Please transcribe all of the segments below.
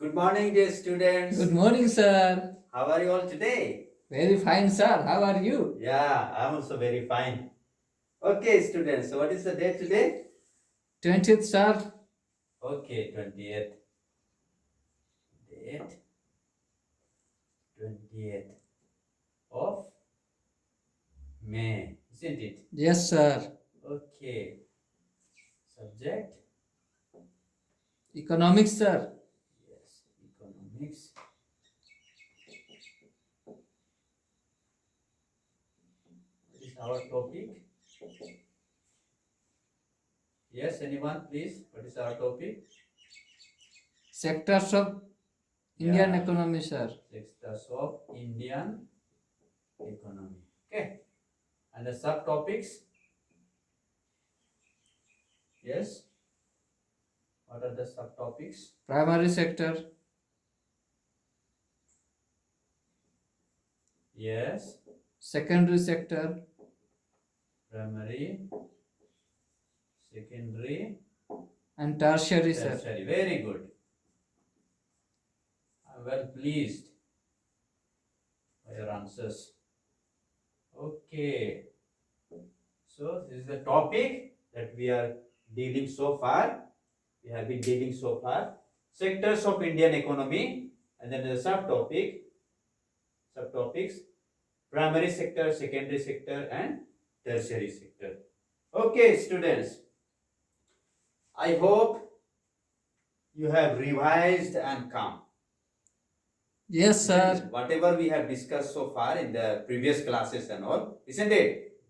Good morning, dear students. Good morning, sir. How are you all today? Very fine, sir. How are you? Yeah, I'm also very fine. Okay, students. So, what is the date today? 20th, sir. Okay, 20th. Date 20th of May, isn't it? Yes, sir. Okay. Subject? Economics, sir. Yes, economics. What is our topic? Yes, anyone, please? What is our topic? Sectors of Indian Yeah, economy, sir. sectors of Indian economy. Okay. And the subtopics? Yes. What are the subtopics? Primary sector, Yes. secondary sector, Primary, secondary, and tertiary, sir. tertiary. Very good. I'm well pleased by your answers. Okay. So this is the topic that we are dealing so far. We have been dealing so far. Sectors of Indian economy, and then the subtopics, primary sector, secondary sector, and tertiary sector. Okay, students. I hope you have revised and come. Yes, sir. Whatever we have discussed so far in the previous classes and all, isn't it?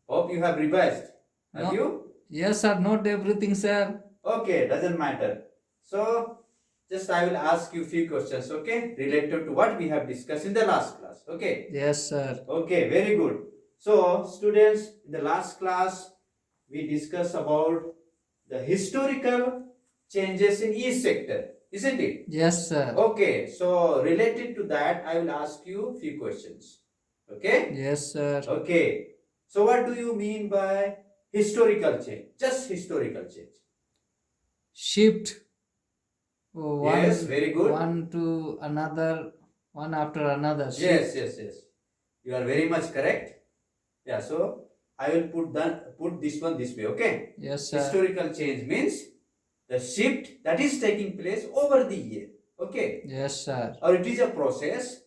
Hope you have revised. Have No. you? Yes, sir. Not everything, sir. Okay, doesn't matter. So, just I will ask you few questions, okay, related to what we have discussed in the last class. Okay. Yes, sir. Okay, very good. So, students, in the last class, we discussed about the historical changes in each sector, isn't it? Yes, sir. Okay, so related to that, I will ask you few questions. Okay? Yes, sir. Okay. So, what do you mean by historical change? Just historical change. Shift Yes, very good. one to another, one after another. Yes, Shift. yes. You are very much correct. Yeah, so I will put this one this way, okay? Yes, sir. Historical change means the shift that is taking place over the year, okay? Yes, sir. Or it is a process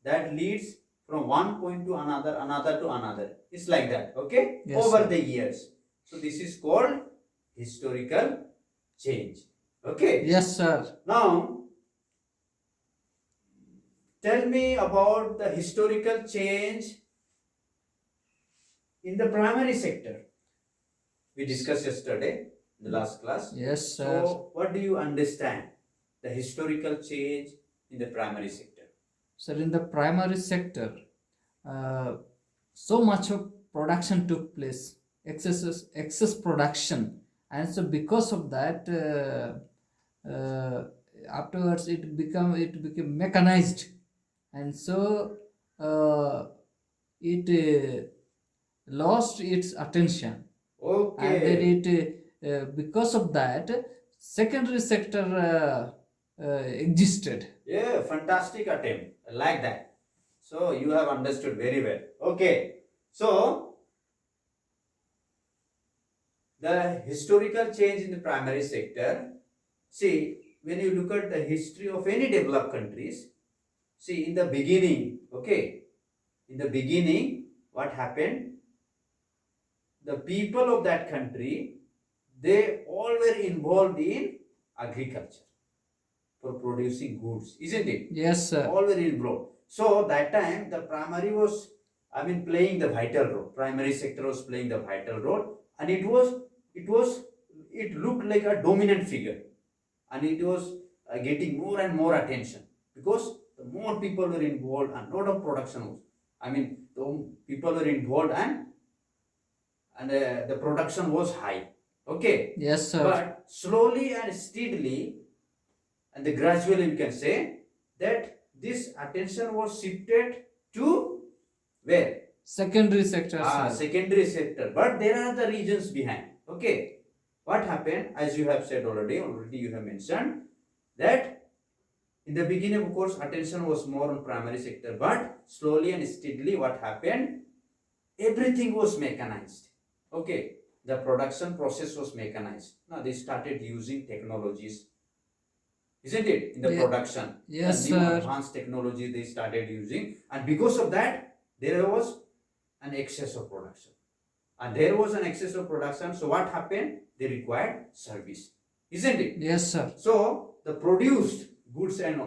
that leads from one point to another, another to another. It's like that, okay? Yes, over sir. the years. So this is called historical change, okay? Yes, sir. Now, tell me about the historical change in the primary sector. We discussed yesterday in the last class. Yes, sir. So, what do you understand? The historical change in the primary sector. Sir, in the primary sector, so much of production took place, excess production, and so because of that, afterwards it became mechanized, and so it lost its attention, and then Okay. it because of that secondary sector existed. Yeah, fantastic attempt. I like that. So, you have understood very well. Okay. So, the historical change in the primary sector, see, when you look at the history of any developed countries, see, in the beginning, okay, in the beginning, what happened? The people of that country, they all were involved in agriculture for producing goods, isn't it? Yes, sir. All were involved. So that time the primary was, playing the vital role. Primary sector was playing the vital role, and it looked like a dominant figure, and it was getting more and more attention because the more people were involved and lot of production was. The people were involved and the production was high. Okay. Yes, sir. But slowly and steadily and gradually we can say that this attention was shifted to where? Secondary sector, sir. Secondary sector. But there are the reasons behind. Okay. What happened? As you have said already you have mentioned that In the beginning, of course, attention was more on primary sector, but slowly and steadily what happened, everything was mechanized. Okay, the production process was mechanized. Now they started using technologies, isn't it, in the Yeah. production. Yes, The new sir. advanced technology they started using, and because of that, there was an excess of production. And there was an excess of production, so what happened? They required service, isn't it? Yes, sir. So the produced goods and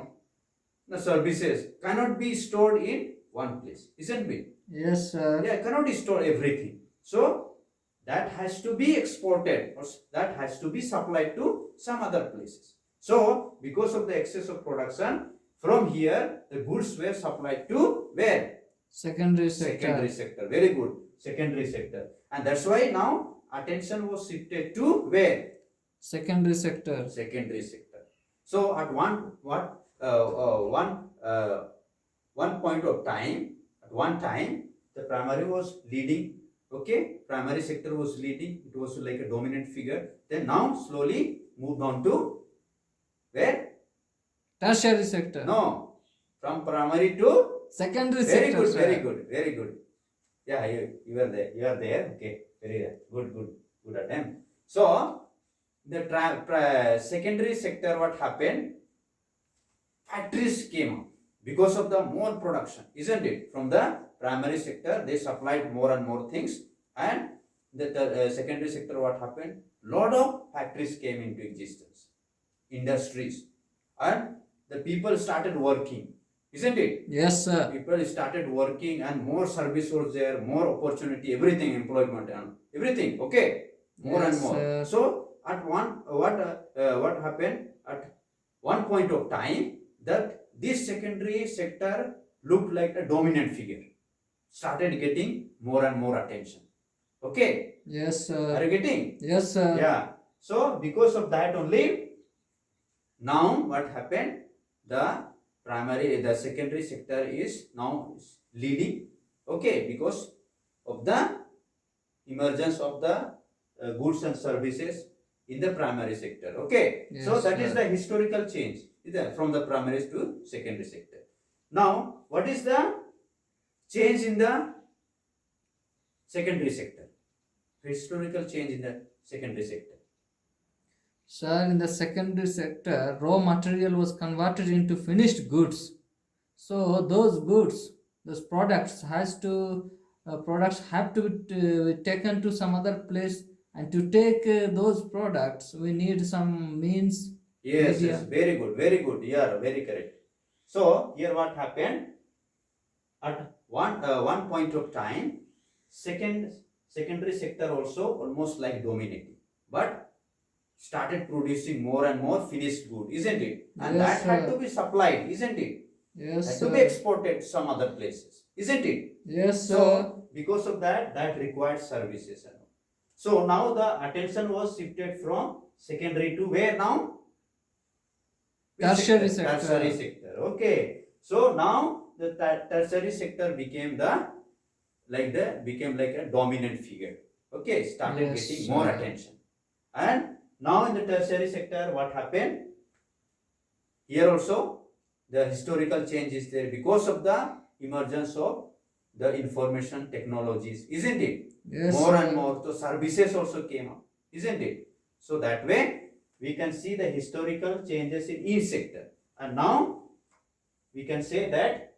the services cannot be stored in one place, isn't it? Yes, sir. Yeah, cannot store everything. So that has to be exported or that has to be supplied to some other places. So because of the excess of production, from here the goods were supplied to where? Secondary sector. Secondary sector. Very good. Secondary sector. And that's why now attention was shifted to where? Secondary sector. Secondary sector. So at one point of time, at one time, the primary was leading. Okay, primary sector was leading. It was like a dominant figure. Then now slowly moved on to where? Tertiary sector. No, from primary to Secondary very sector. good, sir. very good, very good. Yeah, you are there. You are there. Okay, very good attempt. So the secondary sector, what happened? Factories came up because of the more production, isn't it? From the primary sector, they supplied more and more things, and the secondary sector, what happened? Lot of factories came into existence, industries, and the people started working, isn't it? Yes, sir. People started working, and more service was there, more opportunity, everything, employment and everything. Okay, more Yes, and more. sir. So at what happened at one point of time, that this secondary sector looked like a dominant figure, started getting more and more attention. Okay, Yes, are sir. you getting? Yes, sir. Yeah. So because of that only, now what happened? The secondary sector is now leading. Okay, because of the emergence of the goods and services in the primary sector. Okay, so Yes, that is sir. the historical change from the primary to secondary sector. Now, what is the change in the secondary sector? Historical change in the secondary sector. Sir, in the secondary sector, raw material was converted into finished goods. So those goods, those products products have to be taken to some other place, and to take those products, we need some means, Yes, media. yes, very good, very good. Yeah, very correct. So here what happened? At one point of time, secondary sector also almost like dominating, but started producing more and more finished good, isn't it? And Yes, that had sir. to be supplied, isn't it? Yes, Had to be sir. exported to some other places, isn't it? Yes, sir. So because of that, that required services. And all. So now the attention was shifted from secondary to where now? Which Tertiary sector. Tertiary sector. Okay. So now the tertiary sector became like a dominant figure. Okay, started Yes, getting more sir. attention. And now in the tertiary sector, what happened? Here also the historical change is there because of the emergence of the information technologies, isn't it? Yes, More sir. and more, so services also came up, isn't it? So that way we can see the historical changes in each sector, and now we can say that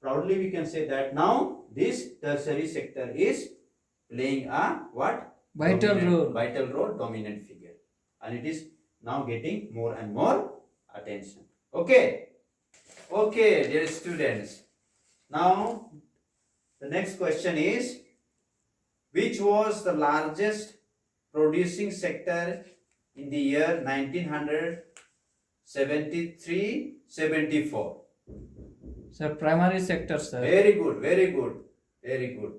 proudly we can say that now this tertiary sector is playing a what? Vital role. Vital role, dominant figure, and it is now getting more and more attention. Okay, okay, dear students. Now the next question is, which was the largest producing sector in the year 1973-74? Sir, primary sector, sir. Very good, very good, very good.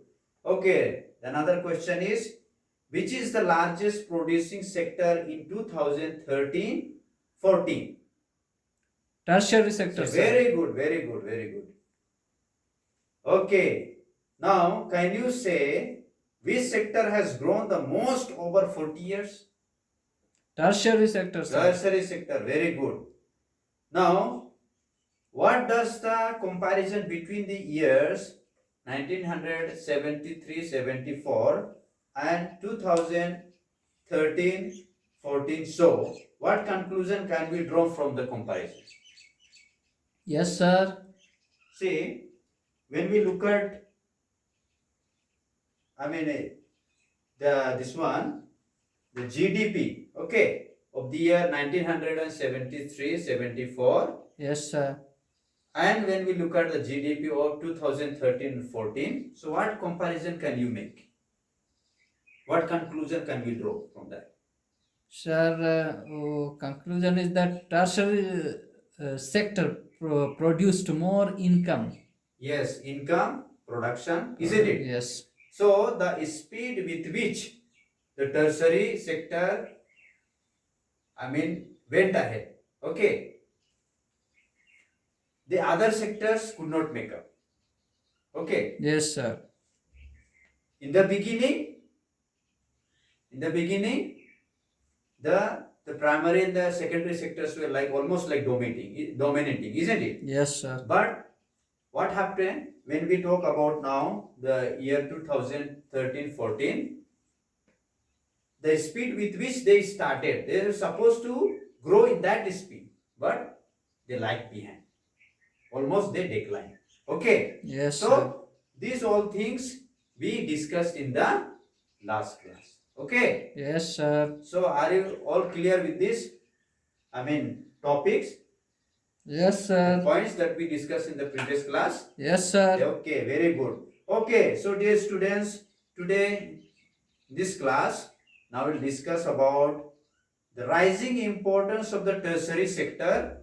Okay, another question is, which is the largest producing sector in 2013-14? Tertiary sector, sir. Very good, very good, very good. Okay, now can you say which sector has grown the most over 40 years? Tertiary sector, sir. Tertiary sector, very good. Now, what does the comparison between the years 1973-74 and 2013-14 show? What conclusion can we draw from the comparison? Yes, sir. See, when we look at, this one, the GDP, okay, of the year 1973-74, Yes, sir. and when we look at the GDP of 2013-14, so what comparison can you make? What conclusion can we draw from that? Sir, conclusion is that tertiary sector produced more income. Yes, income, production, isn't it? Yes. So the speed with which the tertiary sector, went ahead. Okay. The other sectors could not make up. Okay. Yes, sir. In the beginning, the primary and the secondary sectors were like almost like dominating, isn't it? Yes, sir. But what happened when we talk about now the year 2013-14? The speed with which they started, they were supposed to grow in that speed, but they lagged behind. Almost they declined. Okay. Yes, sir. So these all things we discussed in the last class. Okay. Yes, sir. So are you all clear with this? Topics, Yes, sir. points that we discussed in the previous class? Yes, sir. Okay, very good. Okay, so dear students, today this class, now we'll discuss about the rising importance of the tertiary sector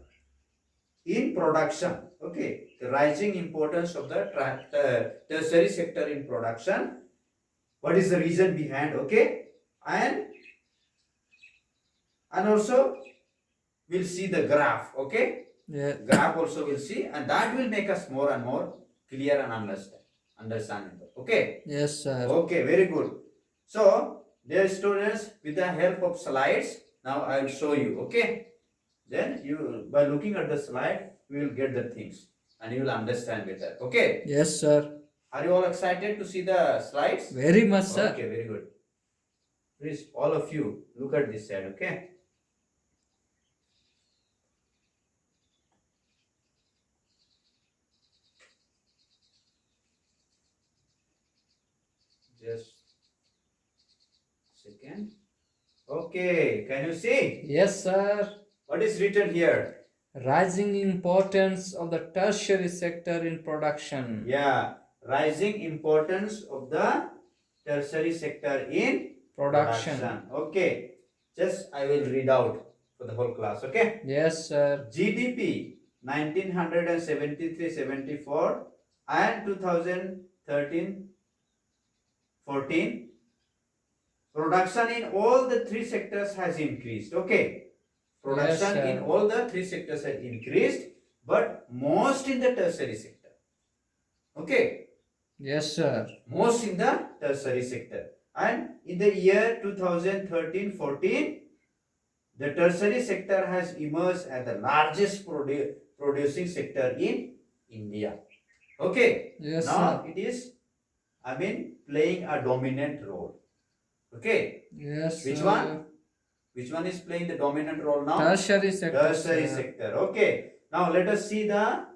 in production. Okay, the rising importance of the tertiary sector in production. What is the reason behind? Okay, and also we'll see the graph. Okay, Yeah. graph also we'll see, and that will make us more and more clear and understandable. Okay. Yes, sir. Okay, very good. So, dear students, with the help of slides, now I will show you. Okay. Then you, by looking at the slide, you will get the things and you will understand better. Okay. Yes, sir. Are you all excited to see the slides? Very much, sir. Okay, very good. Please, all of you, look at this side. Okay. Just second. Okay, can you see Yes, sir. what is written here? Rising importance of the tertiary sector in production. Yeah, rising importance of the tertiary sector in Production. Okay, just I will read out for the whole class. Okay, Yes, sir. GDP 1973-74 and 2013-14. Production in all the three sectors has increased. Okay. Production Yes, in sir. all the three sectors has increased, but most in the tertiary sector. Okay. Yes, sir. Most in the tertiary sector. And in the year 2013-14, the tertiary sector has emerged as the largest producing sector in India. Okay. Yes, Now sir. it is, playing a dominant role. Okay. Yes, Which sir. one? Which one is playing the dominant role now? Tertiary sector. Tertiary sir. sector. Okay. Now let us see the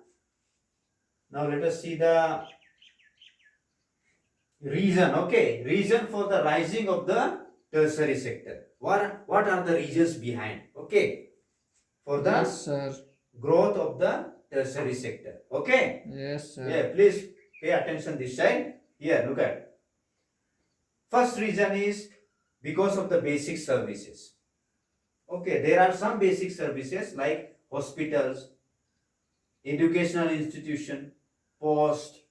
reason. Okay. Reason for the rising of the tertiary sector. What are the reasons behind? Okay. For the Yes, sir. growth of the tertiary sector. Okay. Yes, sir. Yeah, please pay attention this side. Here, look at. First reason is because of the basic services. Okay, there are some basic services like hospitals, educational institution, post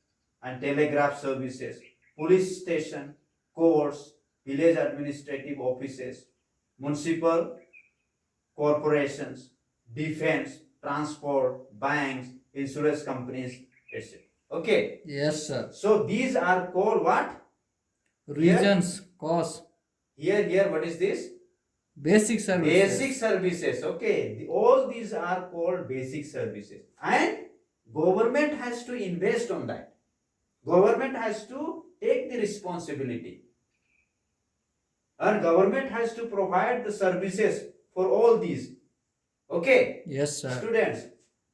and telegraph services, police station, courts, village administrative offices, municipal corporations, defense, transport, banks, insurance companies, etc. Okay, Yes, sir. so these are called what? Reasons, cause. Here, what is this? Basic services. Basic services. Okay, all these are called basic services, and government has to invest on that. Government has to take the responsibility, and government has to provide the services for all these. Okay, Yes, sir. students,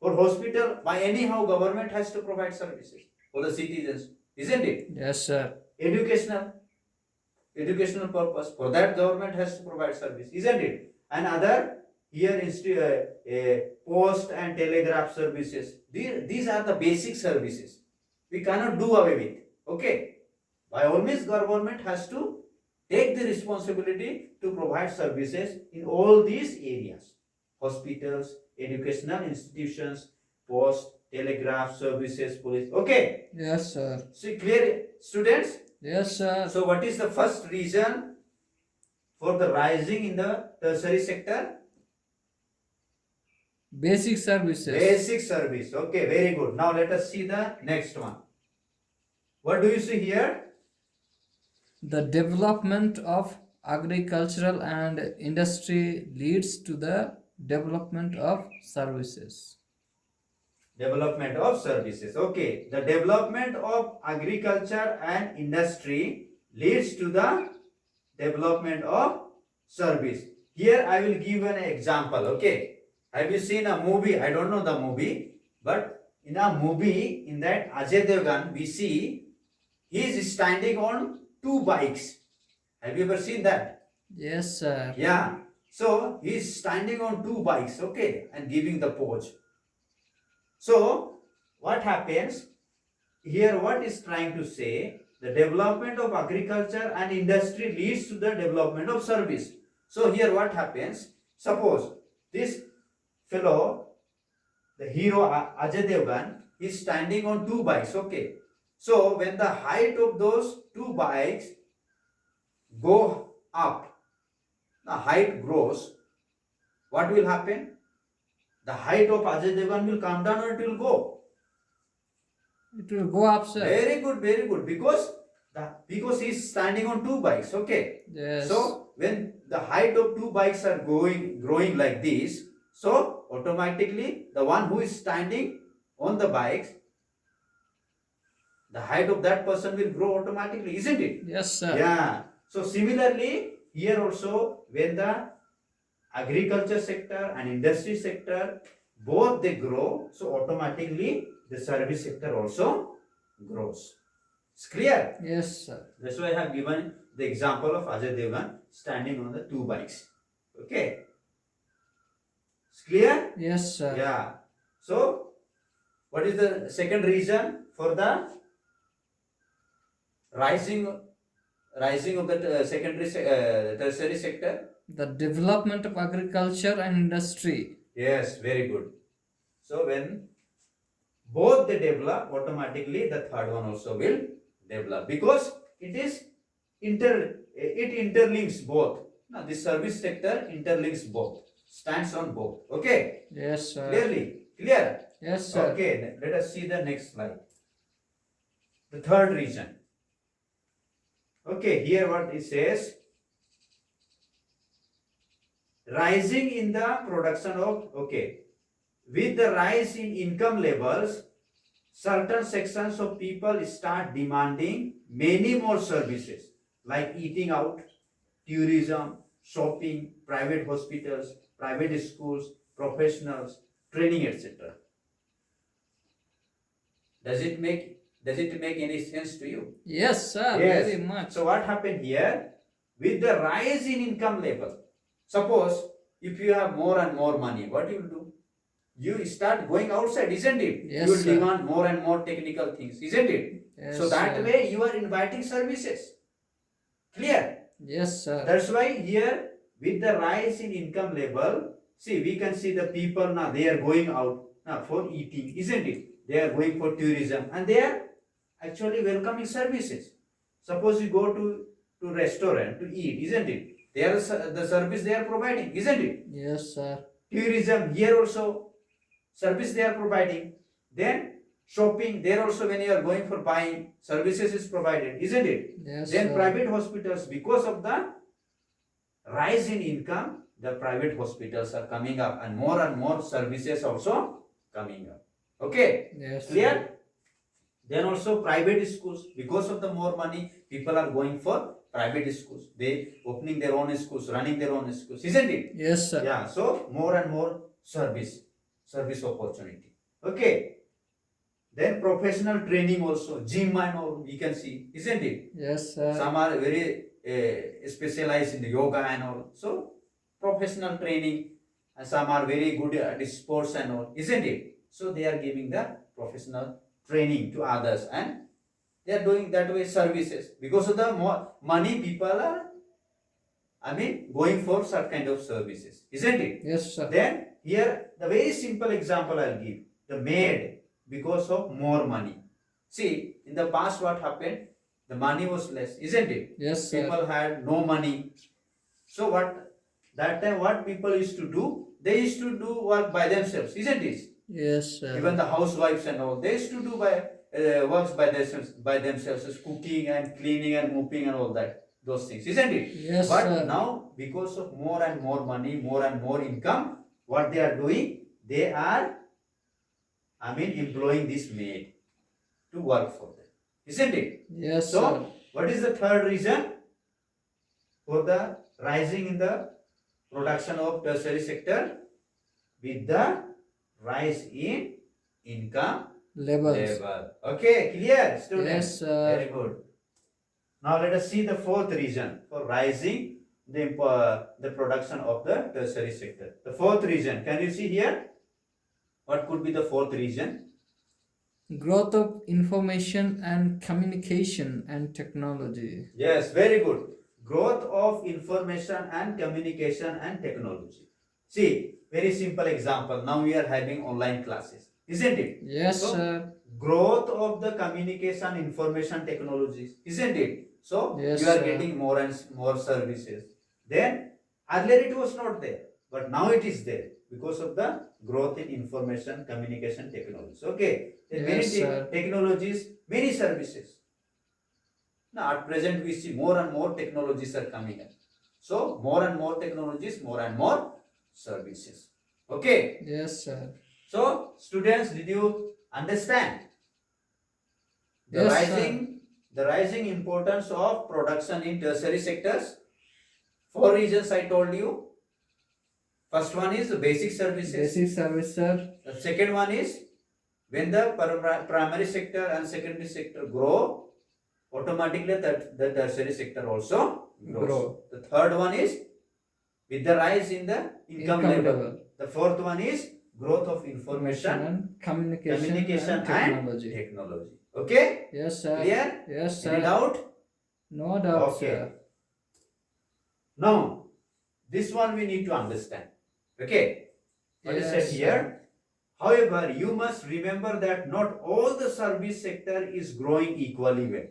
for hospital, by anyhow government has to provide services for the citizens, isn't it? Yes, sir. Educational purpose, for that government has to provide service, isn't it? And other here post and telegraph services, these are the basic services we cannot do away with. Okay, by all means government has to take the responsibility to provide services in all these areas: hospitals, educational institutions, post, telegraph services, police. Okay, Yes, sir. so clear, students? Yes, sir. So what is the first reason for the rising in the tertiary sector? Basic services. Basic service. Okay, very good. Now let us see the next one. What do you see here? The development of agricultural and industry leads to the development of services. Development of services. Okay, the development of agriculture and industry leads to the development of service. Here I will give an example. Okay, have you seen a movie? I don't know the movie, but in a movie, in that Ajay Devgan, we see he is standing on two bikes. Have you ever seen that? Yes, sir. Yeah. So he is standing on two bikes, okay, and giving the pose. So what happens here? What is trying to say? The development of agriculture and industry leads to the development of service. So here what happens? Suppose this fellow, the hero Ajay Devgan, is standing on two bikes. Okay. So when the height of those two bikes go up, the height grows, what will happen? The height of Ajay Devgan will come down or it will go? It will go up, sir. Very good, very good. Because he is standing on two bikes. Okay. Yes. So when the height of two bikes are growing like this, so automatically the one who is standing on the bikes, the height of that person will grow automatically, isn't it? Yes, sir. Yeah. So similarly, here also when the agriculture sector and industry sector both they grow, so automatically the service sector also grows. It's clear. Yes, sir. That's why I have given the example of Ajay Devgan standing on the two bikes. Okay. It's clear? Yes, sir. Yeah. So what is the second reason for the rising of the tertiary sector? The development of agriculture and industry. Yes, very good. So when both they develop, automatically the third one also will develop, because it interlinks both. Now the service sector interlinks both, stands on both. Okay, Yes, sir. clear. Yes, sir. Okay, let us see the next slide. The third reason. Okay, here what it says: rising in the production of, okay, with the rise in income levels, certain sections of people start demanding many more services like eating out, tourism, shopping, private hospitals, private schools, professionals, training, etc. Does it make any sense to you? Yes, sir. Yes. Very much. So what happened here? With the rise in income level, suppose if you have more and more money, what you will do? You start going outside, isn't it? Yes, you will sir. demand more and more technical things, isn't it? Yes, So that sir. way you are inviting services. Clear? Yes, sir. That's why here with the rise in income level, see, we can see the people now, they are going out now for eating, isn't it? They are going for tourism and they are actually welcoming services. Suppose you go to restaurant to eat, isn't it? They are the service they are providing, isn't it? Yes, sir. Tourism, here also service they are providing. Then shopping, there also when you are going for buying, services is provided, isn't it? Yes, Then sir. private hospitals, because of the rise in income, the private hospitals are coming up and more services also coming up. Okay, Yes, sir. clear? Then also private schools, because of the more money, people are going for private schools. They opening their own schools, running their own schools, isn't it? Yes, sir. Yeah, so more and more service opportunity. Okay. Then professional training also, gym and all we can see, isn't it? Yes, sir. Some are very specialized in the yoga and all. So professional training, and some are very good at sports and all, isn't it? So they are giving the professional training to others, and they are doing that way services. Because of the more money, people are, going for such kind of services, isn't it? Yes, sir. Then here the very simple example I'll give, the maid, because of more money. See, in the past what happened? The money was less, isn't it? Yes, sir. People had no money. So that time what people used to do? They used to do work by themselves, isn't it? Yes, sir. Even the housewives and all, they used to do works by themselves, as cooking and cleaning and mopping and all that, those things, isn't it? Yes, But sir. now, because of more and more money, more and more income, what they are doing? They are, employing this maid to work for them, isn't it? Yes, So, sir. what is the third reason for the rising in the production of tertiary sector? With the rise in income Levels. level. Okay, clear, students? Yes, sir. Very good. Now let us see the fourth reason for rising the production of the tertiary sector. The fourth reason, can you see here? What could be the fourth reason? Growth of information and communication and technology. Yes, very good. Growth of information and communication and technology. See, very simple example. Now we are having online classes, isn't it? Yes, So, sir. growth of the communication information technologies, isn't it? So Yes, you are sir. getting more and more services. Then earlier it was not there, but now it is there because of the growth in information communication technologies. Okay, there are many Yes, sir. technologies, many services. Now at present we see more and more technologies are coming up. So more and more technologies, more and more services. Okay. Yes, sir. So students, did you understand the Yes, rising importance of production in tertiary sectors? Four reasons I told you. First one is the basic services. Basic service, sir. The second one is when the primary sector and secondary sector grow, automatically the tertiary sector also grows. Grow. The third one is with the rise in the income level. The fourth one is growth of information and communication and technology. technology. Okay? Yes, sir. Clear? Yes, Any sir. doubt? No doubt, Okay. sir. Now, this one we need to understand. Okay? What is said Yes, here? However, you must remember that not all the service sector is growing equally well.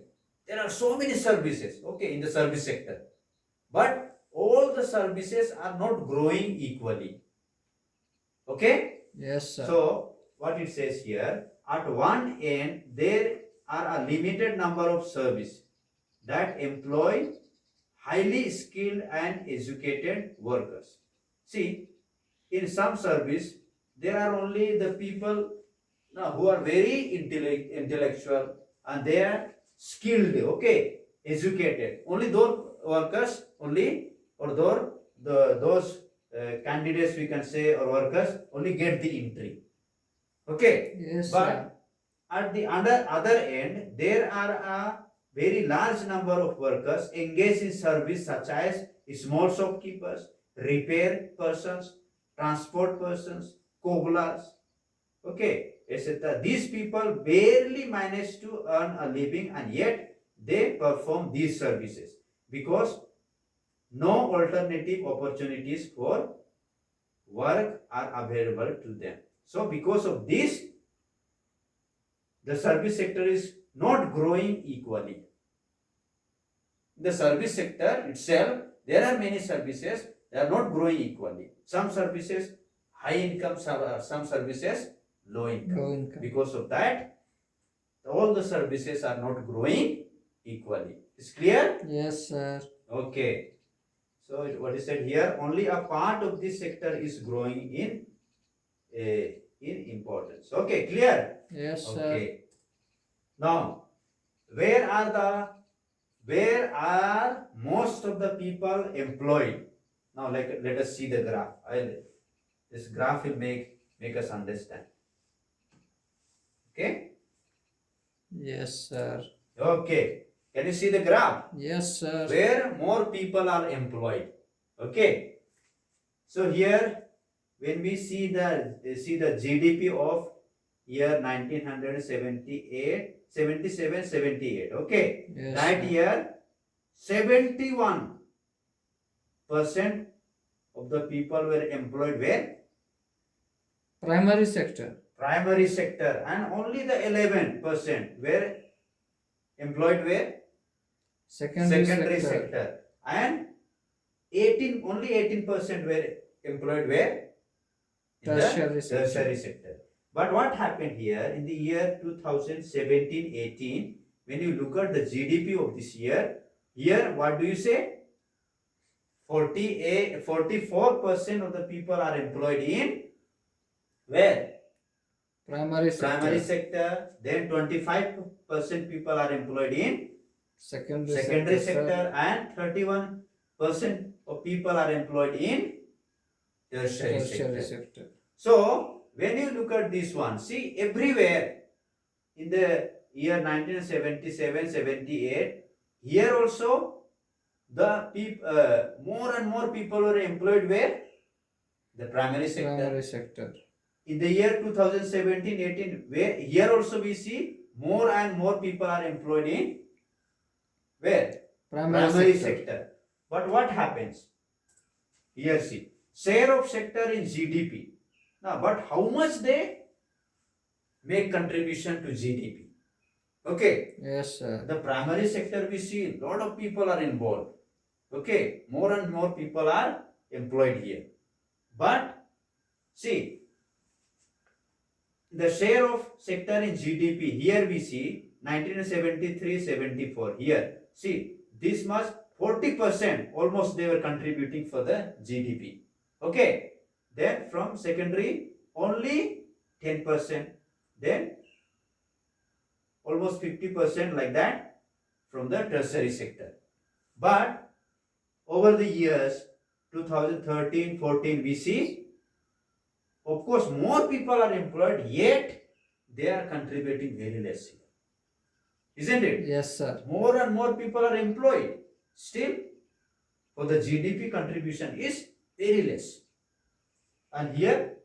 There are so many services, okay, in the service sector. But all the services are not growing equally. Okay? Yes, sir. So, what it says here, at one end, there are a limited number of services that employ highly skilled and educated workers. See, in some service, there are only the people who are very intellectual and they are skilled, okay, educated. Only those workers, those candidates we can say or workers only get the entry. Okay, Yes, but sir. at the other end, there are a very large number of workers engaged in service such as small shopkeepers, repair persons, transport persons, cobblers, okay, etc. These people barely manage to earn a living and yet they perform these services because no alternative opportunities for work are available to them. So because of this, the service sector is not growing equally. In the service sector itself, there are many services, they are not growing equally. Some services high income, some services low income. Low income. Because of that, all the services are not growing equally. Is clear? Yes, sir. Okay. So what is said here? Only a part of this sector is growing in importance. Okay, clear? Yes, sir. Okay. Now, where are most of the people employed? Now, let us see the graph. This graph will make us understand. Okay. Yes, sir. Okay. Can you see the graph? Yes, sir. Where more people are employed? Okay. So here, when we see the GDP of year 1978, 77, 78. Okay. Yes, That sir. year, 71% of the people were employed where? Primary sector. Primary sector, and only the 11% were employed where? Secondary Secondary sector. sector, and only 18% were employed where? In the Tertiary sector. tertiary sector. But what happened here in the year 2017-18, when you look at the GDP of this year, here what do you say? 44% of the people are employed in where? Primary sector. Primary sector. Then 25% people are employed in Secondary sector, and 31% of people are employed in tertiary sector. sector. So when you look at this one, see everywhere in the year 1977-78, here also the more and more people were employed where? The primary sector. Primary sector. In the year 2017-18, where here also we see more and more people are employed in where? Primary Sector. But what happens? Here see, share of sector in GDP. Now, but how much they make contribution to GDP? Okay. Yes, sir. The primary sector we see a lot of people are involved. Okay, more and more people are employed here. But see, the share of sector in GDP, here we see 1973-74. Here, see, this much 40% almost they were contributing for the GDP. Okay, then from secondary only 10%, then almost 50% like that from the tertiary sector. But over the years 2013-14 we see, of course, more people are employed, yet they are contributing very less here. Isn't it? Yes, sir. More and more people are employed. Still, for the GDP contribution is very less. And here,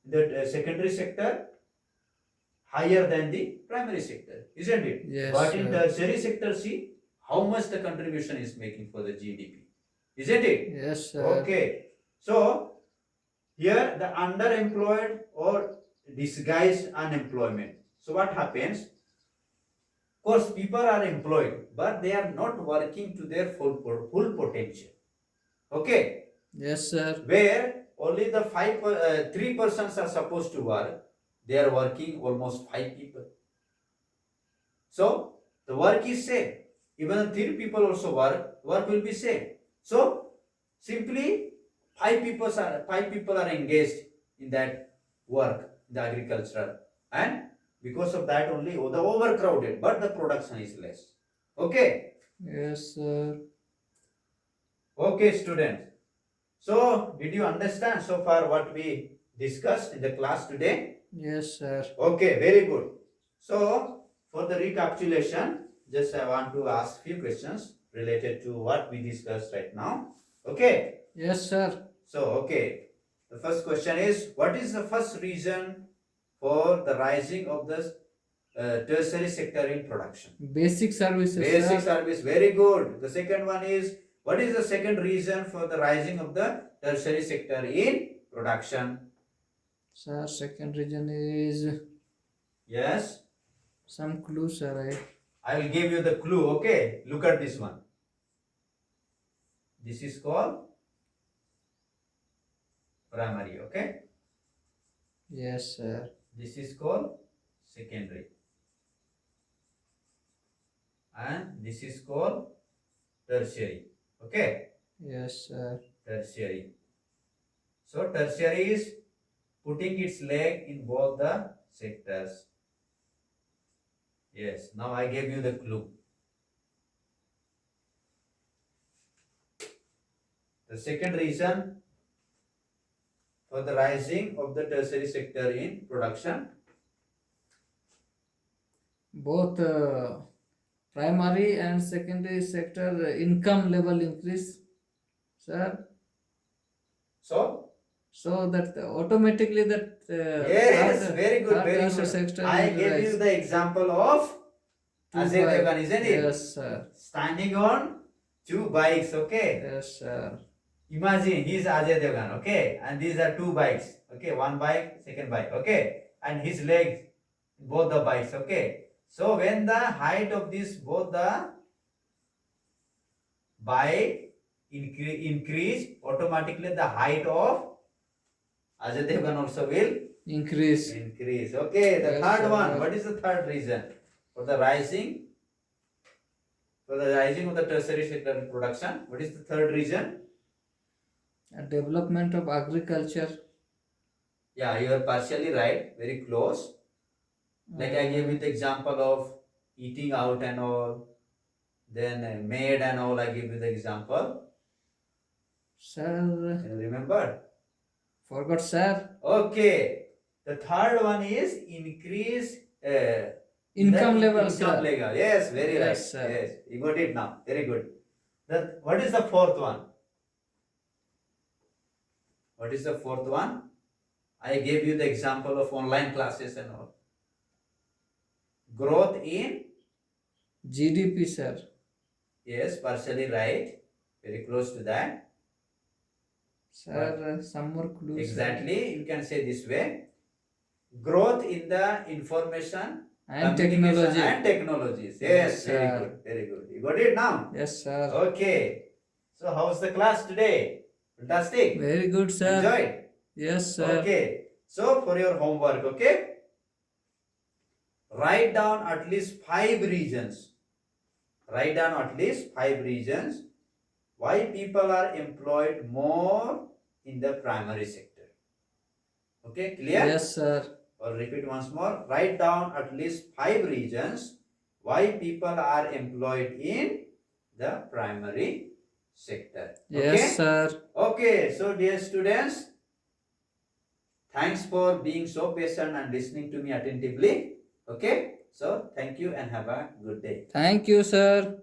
the secondary sector higher than the primary sector, isn't it? Yes, But in sir. tertiary sector, see how much the contribution is making for the GDP, isn't it? Yes, sir. Okay. So here the underemployed or disguised unemployment. So what happens? Of course, people are employed, but they are not working to their full potential. Okay. Yes, sir. Where only the 3 persons are supposed to work, they are working almost 5 people. So the work is same. Even if 3 people also work will be same. So simply 5 people are engaged in that work, the agricultural, and because of that only the overcrowded, but the production is less. Okay. Yes, sir. Okay, students. So did you understand so far what we discussed in the class today? Yes, sir. Okay, very good. So for the recapitulation, just I want to ask few questions related to what we discussed right now. Okay. Yes, sir. So, okay. The first question is, what is the first reason for the rising of the tertiary sector in production? Basic services, Basic sir. service, very good. The second one is, what is the second reason for the rising of the tertiary sector in production? Sir, second reason is Yes, some clue, sir. I will give you the clue. Okay, look at this one. This is called primary. Okay, Yes, sir. this is called secondary, and this is called tertiary. Okay, Yes, sir. Tertiary. So tertiary is putting its leg in both the sectors. Yes, now I gave you the clue. The second reason for the rising of the tertiary sector in production. Both primary and secondary sector income level increase, sir. So, So that automatically that yes, very good, third very tertiary good. sector I will gave you rise. the example of Two Ajay by Devgan, isn't it? yes, sir. Standing on two bikes, okay? Yes, sir. Imagine he's Ajay Devgan, okay? And these are two bikes, okay? One bike, second bike, okay? And his legs, both the bikes, okay? So when the height of this both the bike increase, automatically the height of Ajay Devgan also will Increase. increase. Okay, the Yes, third one. sir. What is the third reason for the rising? For the rising of the tertiary sector production. What is the third reason? Development of agriculture. Yeah, you are partially right. Very close. Like I gave you the example of eating out and all. Then maid and all. I give you the example. Sir, Can you remember? forgot, sir. Okay. The third one is increase. Income the level, income sir. level. Yes, very Yes, right. sir. Yes, you got it now. Very good. What is the fourth one? What is the fourth one? I gave you the example of online classes and all. Growth in, GDP, sir. yes, partially right. Very close to that. Sir, some more clues. Exactly, you can say this way. Growth in the information And communication technology. and technologies. Yes, Yes, very sir. good, very good. You got it now? Yes, sir. Okay. So how's the class today? Fantastic. Very good, sir. Enjoyed? Yes, sir. Okay. So for your homework, okay? Write down at least 5 reasons. Write down at least 5 reasons why people are employed more in the primary sector. Okay, clear? Yes, sir. Or repeat once more. Write down at least 5 reasons why people are employed in the primary sector. Okay? Yes, sir. Okay, so dear students, thanks for being so patient and listening to me attentively. Okay, so thank you and have a good day. Thank you, sir.